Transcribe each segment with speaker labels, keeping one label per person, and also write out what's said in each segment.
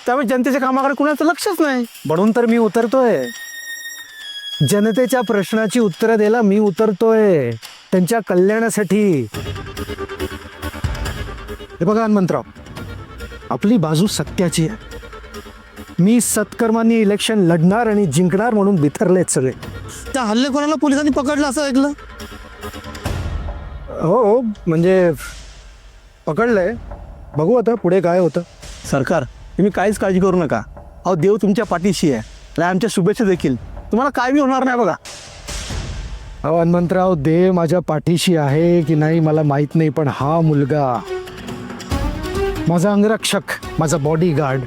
Speaker 1: त्यामुळे जनतेच्या कामाकडे कुणाचं लक्षच नाही.
Speaker 2: म्हणून तर मी उतरतोय. जनतेच्या प्रश्नाची उत्तरं द्यायला मी उतरतोय, त्यांच्या कल्याणासाठी. हे बघा हनुमंतराव, आपली बाजू सत्याची आहे. मी सत्कर्मांनी इलेक्शन लढणार आणि जिंकणार म्हणून बिथरलेत सगळे.
Speaker 1: त्या हल्लेखोराला पोलिसांनी पकडलं असं ऐकलं.
Speaker 2: हो, म्हणजे पकडलंय. बघू आता पुढे काय होतं.
Speaker 1: सरकार, तुम्ही काहीच काळजी करू नका. अहो, देव तुमच्या पाठीशी आहे आणि आमच्या शुभेच्छा देखील. तुम्हाला काय बी होणार नाही बघा.
Speaker 2: अहो हनुमंतराव, देव माझ्या पाठीशी आहे की नाही मला माहीत नाही, पण हा मुलगा, माझा अंगरक्षक, माझा बॉडीगार्ड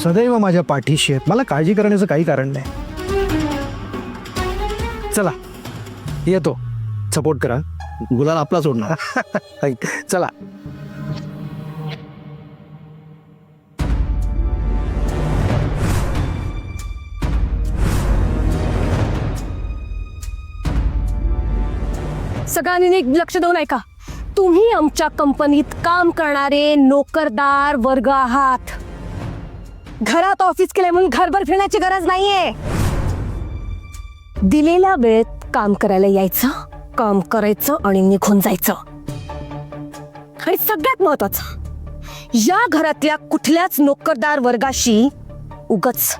Speaker 2: सदैव माझ्या पाठीशी आहेत. मला काळजी करण्याचं काही कारण नाही. चला येतो, सपोर्ट करा.
Speaker 1: गुलाल आपला सोडणार.
Speaker 2: चला.
Speaker 3: सगळ्यांनी नीट लक्ष देऊन ऐका. तुम्ही आमच्या कंपनीत काम करणारे नोकरदार वर्ग आहात. घरात ऑफिस केलंय म्हणून घरभर फिरण्याची गरज नाहीये. दिलेल्या वेळेत काम करायला यायचं, काम करायचं आणि निघून जायचं. आणि सगळ्यात महत्वाचं, या घरातल्या कुठल्याच नोकरदार वर्गाशी उगाच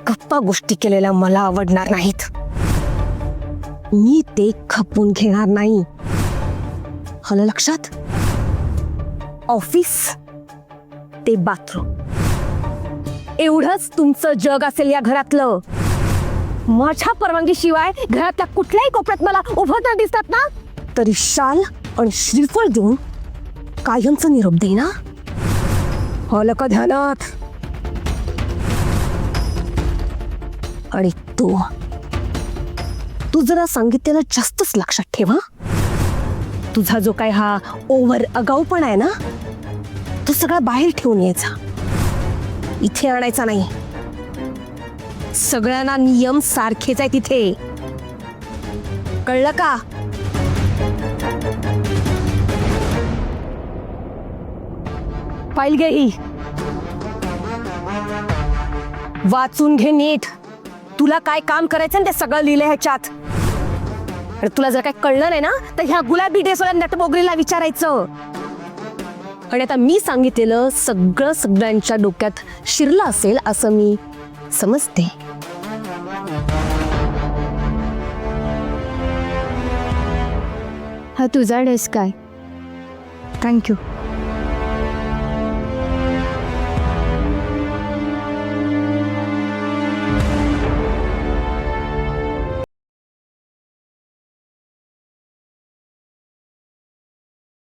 Speaker 3: गप्पा गोष्टी केलेल्या मला आवडणार नाहीत. मी ते खपून घेणार नाही. आलं लक्षात? ऑफिस ते बाथरूम एवढंच तुमचं जग असेल या घरातलं. माझ्या परवानगीशिवाय घरातल्या कुठल्याही कोपऱ्यात मला उभं तर दिसतात ना, तरी शाल आणि श्रीफळ देऊन कायमचं निरोप देईना. आलं का ध्यानात? आणि तू जरा सांगितलेलं जास्तच लक्षात ठेवा. तुझा जो काय हा ओव्हर आगाऊपण आहे ना, तो सगळा बाहेर ठेवून यायचा, इथे आणायचा नाही. सगळ्यांना नियम सारखेच आहे तिथे, कळलं का? फाईल घे ही, वाचून घे नीट. तुला काय काम करायचं ते सगळं लिहिलंय ह्याच्यात. आणि तुला जर काय कळलं नाही ना, तर ह्या गुलाबी ड्रेसवाल्या नटबोगरीला विचारायचं. आणि आता मी सांगितलेलं सगळं सगळ्यांच्या डोक्यात शिरलं असेल असं मी समजते.
Speaker 4: हा तुझा डेस्क आहे. थँक्यू.